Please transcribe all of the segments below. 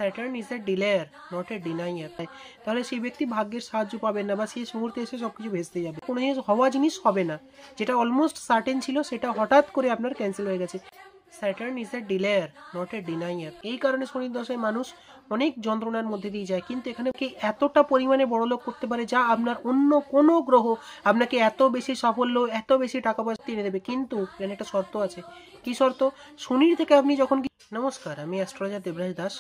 Saturn is a delayer not a denier. তাহলে সেই ব্যক্তি ভাগ্যের সাহায্য পাবেন না বা সেই মুহূর্তে এসে সবকিছু ভেস্তে যাবে। কোনো জিনিস হওয়া জিনিস হবে না, যেটা অলমোস্ট সার্টেন ছিল সেটা হঠাৎ করে আপনার ক্যান্সেল হয়ে গেছে। Saturn is a delayer not a denier. এই কারণে শনির দশায় মানুষ অনেক যন্ত্রণার মধ্যে দিয়ে যায়, কিন্তু এখানে কি এতটা পরিমাণে বড়লোক করতে পারে যা আপনার অন্য কোনো গ্রহ আপনাকে এত বেশি সাফল্য, এত বেশি টাকা পয়সা এনে দেবে। কিন্তু এখানে একটা শর্ত আছে। কি শর্ত? শনির থেকে আপনি যখন নমস্কার, আমি অ্যাস্ট্রোলজার দেবরাজ দাস।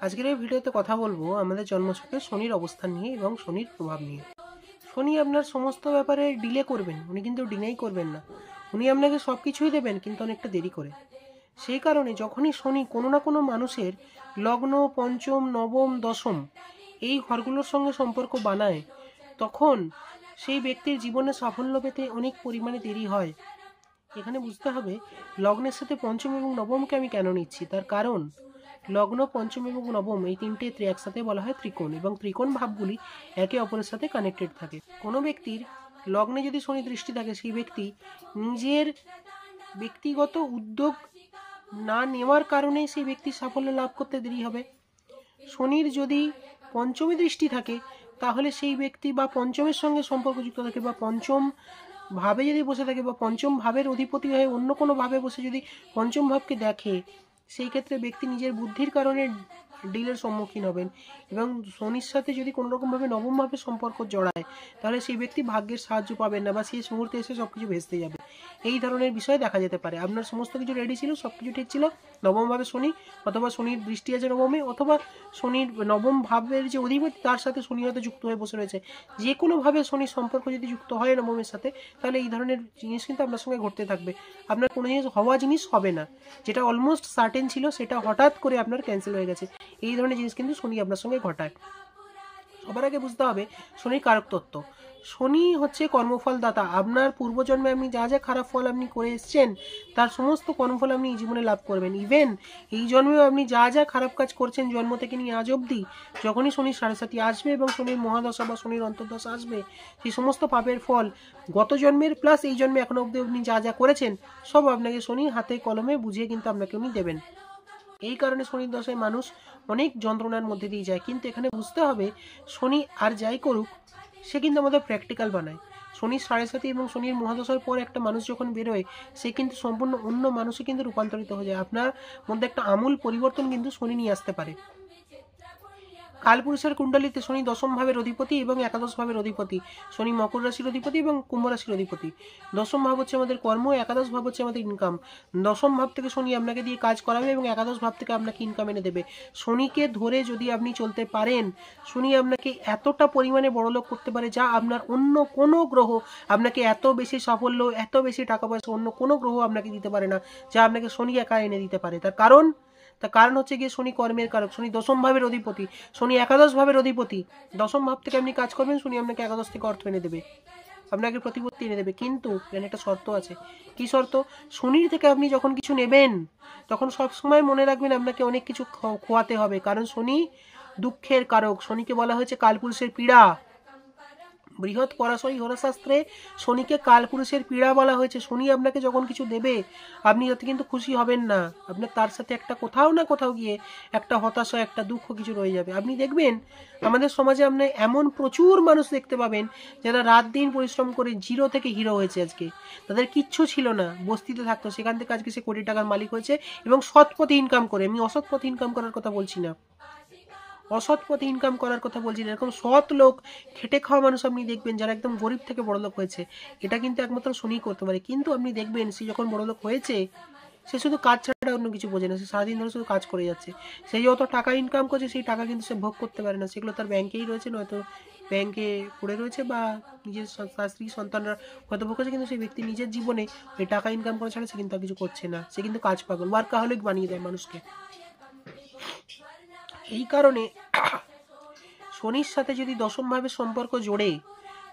আজকের এই ভিডিওতে কথা বলবো আমাদের জন্মছকে শনির অবস্থান নিয়ে এবং শনির প্রভাব নিয়ে। শনি আপনার সমস্ত ব্যাপারে ডিলে করবেন, উনি কিন্তু ডিনাই করবেন না। উনি আপনাকে সব কিছুই দেবেন, কিন্তু অনেকটা দেরি করে। সেই কারণে যখনই শনি কোনো না কোনো মানুষের লগ্ন, পঞ্চম, নবম, দশম এই ঘরগুলোর সঙ্গে সম্পর্ক বানায়, তখন সেই ব্যক্তির জীবনে সাফল্য পেতে অনেক পরিমাণে দেরি হয়। এখানে বুঝতে হবে লগ্নের সাথে পঞ্চম এবং নবমকে আমি কেন নিচ্ছি। তার কারণ লগ্ন, পঞ্চম এবং নবম এই তিনটে একসাথে বলা হয় ত্রিকোণ, এবং ত্রিকোণ ভাবগুলি একে অপরের সাথে কানেক্টেড থাকে। কোনো ব্যক্তির লগ্নে যদি শনি দৃষ্টি থাকে, সেই ব্যক্তি নিজের ব্যক্তিগত উদ্যোগ না নেওয়ার কারণে সেই ব্যক্তির সাফল্য লাভ করতে দেরি হবে। শনির যদি পঞ্চমী দৃষ্টি থাকে, তাহলে সেই ব্যক্তি বা পঞ্চমের সঙ্গে সম্পর্কযুক্ত থাকে বা পঞ্চম ভাবে যদি বসে থাকে বা পঞ্চম ভাবের অধিপতি হয়ে অন্য কোনো ভাবে বসে যদি পঞ্চম ভাবকে দেখে, সেই ক্ষেত্রে ব্যক্তি নিজের বুদ্ধির কারণে ডিলের সম্মুখীন হবেন। এবং শনির সাথে যদি কোনো রকমভাবে নবম ভাবে সম্পর্ক জড়ায়, তাহলে সেই ব্যক্তি ভাগ্যের সাহায্য পাবেন না বা সেই মুহূর্তে এসে সবকিছু ভেস্তে যাবে। এই ধরনের বিষয় দেখা যেতে পারে। আপনার সমস্ত কিছু রেডি ছিল, সব কিছু ঠিক ছিল, নবম ভাবে শনি, অথবা শনির দৃষ্টি আছে নবমে, অথবা শনির নবম ভাবের যে অধিপতি তার সাথে শনি হয়তো যুক্ত হয়ে বসে রয়েছে। যে কোনোভাবে শনির সম্পর্ক যদি যুক্ত হয় নবমের সাথে, তাহলে এই ধরনের জিনিস কিন্তু আপনার সঙ্গে ঘটতে থাকবে। আপনার কোনো জিনিস হওয়া জিনিস হবে না, যেটা অলমোস্ট সার্টেন ছিল সেটা হঠাৎ করে আপনার ক্যান্সেল হয়ে গেছে। এই ধরনের জিনিস কিন্তু শনি আপনার সঙ্গে ঘটায়। সবার আগে বুঝতে হবে শনির কারক তত্ত্ব। শনি হচ্ছে কর্মফল দাতা। আপনার পূর্বজন্মে আপনি যা যা খারাপ ফল আপনি করে এসছেন, তার সমস্ত কর্মফল আপনি এই জীবনে লাভ করবেন। ইভেন এই জন্মেও আপনি যা যা খারাপ কাজ করছেন জন্ম থেকে নিয়ে আজ অবধি, যখনই শনির সাড়ে সাথী আসবে এবং শনির মহাদশা বা শনির অন্তর্দশা আসবে, সেই সমস্ত পাপের ফল গত জন্মের প্লাস এই জন্মে এখনো অবধি আপনি যা যা করেছেন সব আপনাকে শনি হাতে কলমে বুঝিয়ে কিন্তু আপনাকে উনি দেবেন। এই কারণে শনির দশায় মানুষ অনেক যন্ত্রণার মধ্যে দিয়ে যায়। কিন্তু এখানে বুঝতে হবে শনি আর যাই করুক, সে কিন্তু আমাদের প্র্যাকটিক্যাল বানায়। শনির সাড়ে সাথী এবং শনির মহাদশার পর একটা মানুষ যখন বেরোয়, সে কিন্তু সম্পূর্ণ অন্য মানুষে কিন্তু রূপান্তরিত হয়ে যায়। আপনার মধ্যে একটা আমূল পরিবর্তন কিন্তু শনি নিয়ে আসতে পারে। কালপুরুষের কুণ্ডলিতে শনি দশম ভাবের অধিপতি এবং একাদশ ভাবের অধিপতি। শনি মকর রাশির অধিপতি এবং কুম্ভ রাশির অধিপতি। দশম ভাব হচ্ছে আমাদের কর্ম, একাদশ ভাব হচ্ছে আমাদের ইনকাম। দশম ভাব থেকে শনি আপনাকে দিয়ে কাজ করাবে এবং একাদশ ভাব থেকে আপনাকে ইনকাম এনে দেবে। শনিকে ধরে যদি আপনি চলতে পারেন, শনি আপনাকে এতটা পরিমাণে বড়লোক করতে পারে যা আপনার অন্য কোনো গ্রহ আপনাকে এত বেশি সাফল্য, এত বেশি টাকা পয়সা অন্য কোনো গ্রহ আপনাকে দিতে পারে না, যা আপনাকে শনি একা এনে দিতে পারে। তার কারণ হচ্ছে গিয়ে শনি কর্মের কারক, শনি দশম ভাবের অধিপতি, শনি একাদশ ভাবের অধিপতি। দশম ভাব থেকে আপনি কাজ করবেন, শনি আপনাকে একাদশ থেকে অর্থ এনে দেবে, আপনাকে প্রতিপত্তি এনে দেবে। কিন্তু এখানে একটা শর্ত আছে। কি শর্ত? শনির থেকে আপনি যখন কিছু নেবেন, তখন সবসময় মনে রাখবেন আপনাকে অনেক কিছু খোয়াতে হবে, কারণ শনি দুঃখের কারক। শনিকে বলা হয়েছে কালপুরুষের পীড়া। বৃহৎ পরাশরী হোরাশাস্ত্রে শনিকে কালপুরুষের পীড়া বলা হয়েছে। শনি আপনাকে যখন কিছু দেবে, আপনি যাতে কিন্তু খুশি হবেন না, আপনার তার সাথে একটা কোথাও না কোথাও গিয়ে একটা হতাশা, একটা দুঃখ কিছু রয়ে যাবে। আপনি দেখবেন আমাদের সমাজে আপনি এমন প্রচুর মানুষ দেখতে পাবেন যারা রাত দিন পরিশ্রম করে জিরো থেকে হিরো হয়েছে। আজকে তাদের কিচ্ছু ছিল না, বস্তিতে থাকতো, সেখান থেকে আজকে সে কোটি টাকার মালিক হয়েছে এবং সৎ পথে ইনকাম করে। আমি অসৎ পথে ইনকাম করার কথা বলছি না, অসৎ পথে ইনকাম করার কথা বলছি না। এরকম সৎ লোক, খেটে খাওয়া মানুষ আপনি দেখবেন যারা একদম গরিব থেকে বড়লোক হয়েছে। এটা কিন্তু একমাত্র শনি করতে পারে। কিন্তু আপনি দেখবেন সে যখন বড়লোক হয়েছে, সে শুধু কাজ ছাড়া অন্য কিছু বোঝে না। সে সারাদিন ধরে শুধু কাজ করে যাচ্ছে। সে যত টাকা ইনকাম করছে, সেই টাকা কিন্তু সে ভোগ করতে পারে না। সেগুলো তার ব্যাংকেই রয়েছে, নয়তো ব্যাংকে পড়ে রয়েছে, বা নিজের স্ত্রী সন্তানরা হয়তো ভোগ করছে, কিন্তু সেই ব্যক্তি নিজের জীবনে ওই টাকা ইনকাম করা ছাড়া সে কিন্তু আর কিছু করছে না। সে কিন্তু কাজ পাগল, ওয়ার্কাহলিক বানিয়ে দেয় মানুষকে। এই কারণে শনির সাথে যদি দশম ভাবের সম্পর্ক জোড়ে,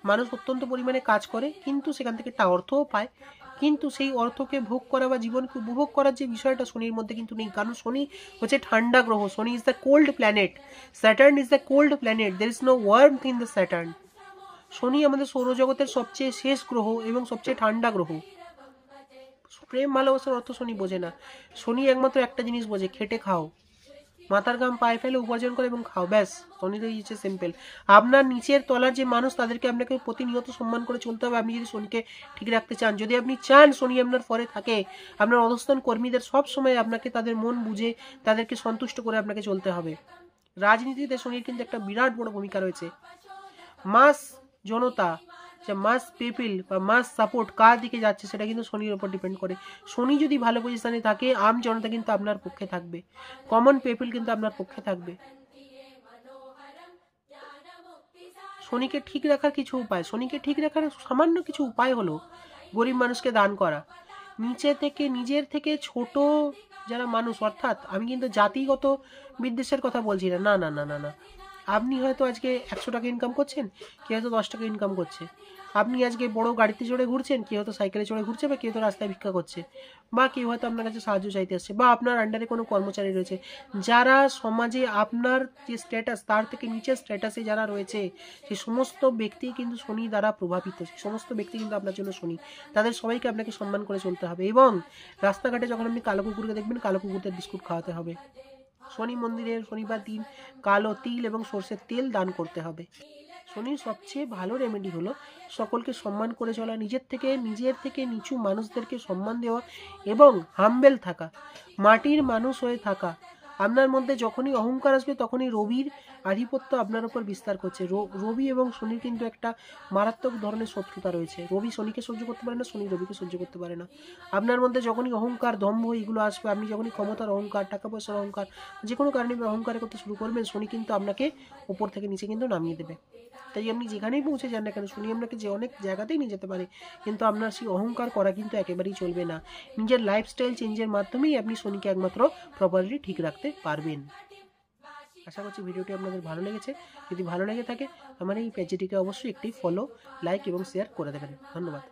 মানুষ অত্যন্ত পরিমাণে কাজ করে, কিন্তু সেখান থেকে একটা অর্থও পায়। কিন্তু সেই অর্থকে ভোগ করা বা জীবনকে উপভোগ করার যে বিষয়টা শনির মধ্যে কিন্তু নেই। কারণ শনি হচ্ছে ঠান্ডা গ্রহ। Shani is the cold planet, Saturn is the cold planet, there is no warmth in the Saturn. Shani আমাদের সৌরজগতের সবচেয়ে শেষ গ্রহ এবং সবচেয়ে ঠান্ডা গ্রহ। প্রেম ভালোবাসার অর্থ শনি বোঝে না। শনি একমাত্র একটা জিনিস বোঝে, খেটে খাও। মাথার ঘাম পায়ে ফেলে উপার্জন করে এবং খাও, ব্যাস। শনির এই হচ্ছে সিম্পল। আপনার নিচের তলার যে মানুষ তাদেরকে আপনাকে প্রতিনিয়ত সম্মান করে চলতে হবে আপনি যদি শনিকে ঠিক রাখতে চান। যদি আপনি চান শনি আপনার ফরে থাকে, আপনার অধস্তন কর্মীদের সব সময় আপনাকে তাদের মন বুঝে তাদেরকে সন্তুষ্ট করে আপনাকে চলতে হবে। রাজনীতিতে শনির কিন্তু একটা বিরাট বড় ভূমিকা রয়েছে। মাস জনতা, যে মাস পিপল বা মাস সাপোর্ট কার দিকে যাচ্ছে সেটা কিন্তু শনির উপর ডিপেন্ড করে। শনি যদি ভালো পজিশনে থাকে আম জনতা কিন্তু আপনার পক্ষে থাকবে, কমন পিপল কিন্তু আপনার পক্ষে থাকবে। শনিকে ঠিক রাখার কিছু উপায়, শনিকে ঠিক রাখার সামান্য কিছু উপায় হলো গরিব মানুষকে দান করা। নিচে থেকে নিজের থেকে ছোট যারা মানুষ, অর্থাৎ আমি কিন্তু জাতিগত বিদ্বেষের কথা বলছি না, না না না না না। আপনি হয়তো আজকে 100 টাকা ইনকাম করছেন, কেউ হয়তো 10 টাকা ইনকাম করছে। আপনি আজকে বড় গাড়িতে চড়ে ঘুরছেন, কেউ হয়তো সাইকেলে চড়ে ঘুরছে, বা কেউ তো রাস্তায় ভিক্ষা করছে, বা কেউ হয়তো আপনার কাছে সাহায্য চাইতে আসছে, বা আপনার আন্ডারে কোনো কর্মচারী রয়েছে। যারা সমাজে আপনার যে স্ট্যাটাস তার থেকে নিচের স্ট্যাটাসে যারা রয়েছে সেই সমস্ত ব্যক্তি কিন্তু শনি দ্বারা প্রভাবিত, সেই সমস্ত ব্যক্তি কিন্তু আপনার জন্য শনি। তাদের সবাইকে আপনাকে সম্মান করে চলতে হবে। এবং রাস্তাঘাটে যখন আপনি কালো কুকুরকে দেখবেন, কালো কুকুরদের বিস্কুট খাওয়াতে হবে। শনি মন্দিরের শনিবার দিন কালো তিল এবং সর্ষের তেল দান করতে হবে। শনির সবচেয়ে ভালো রেমেডি হলো সকলকে সম্মান করে চলা, নিজের থেকে নিচু মানুষদেরকে সম্মান দেওয়া এবং হাম্বেল থাকা, মাটির মানুষ হয়ে থাকা। আপনার মধ্যে যখনই অহংকার আসবে তখনই রবির আধিপত্য আপনার উপর বিস্তার করছে। রবি এবং শনির কিন্তু একটা মারাত্মক ধরনের শত্রুতা রয়েছে। রবি শনিকে সহ্য করতে পারে না, শনি রবিকে সহ্য করতে পারে না। আপনার মধ্যে যখনই অহংকার দম্ভ এগুলো আসবে, আপনি যখনই ক্ষমতার অহংকার, টাকা পয়সার অহংকার, যে কোনো কারণে অহংকার করতে শুরু করবেন, শনি কিন্তু আপনাকে উপর থেকে নিচে কিন্তু নামিয়ে দেবে। তাই আপনি যেখানেই পৌঁছে যান না কেন শনি আপনাকে যে অনেক জায়গাতেই নিয়ে যেতে পারে, কিন্তু আপনার সেই অহংকার করা কিন্তু একেবারেই চলবে না। নিজের লাইফস্টাইল চেঞ্জের মাধ্যমেই আপনি শনিকে একমাত্র প্রপারলি ঠিক রাখতে পারবেন। আশা করছি ভিডিওটি আপনাদের ভালো লেগেছে। যদি ভালো লেগে থাকে আমার এই পেজটিকে অবশ্যই একটি ফলো, লাইক এবং শেয়ার করে দেবেন। ধন্যবাদ।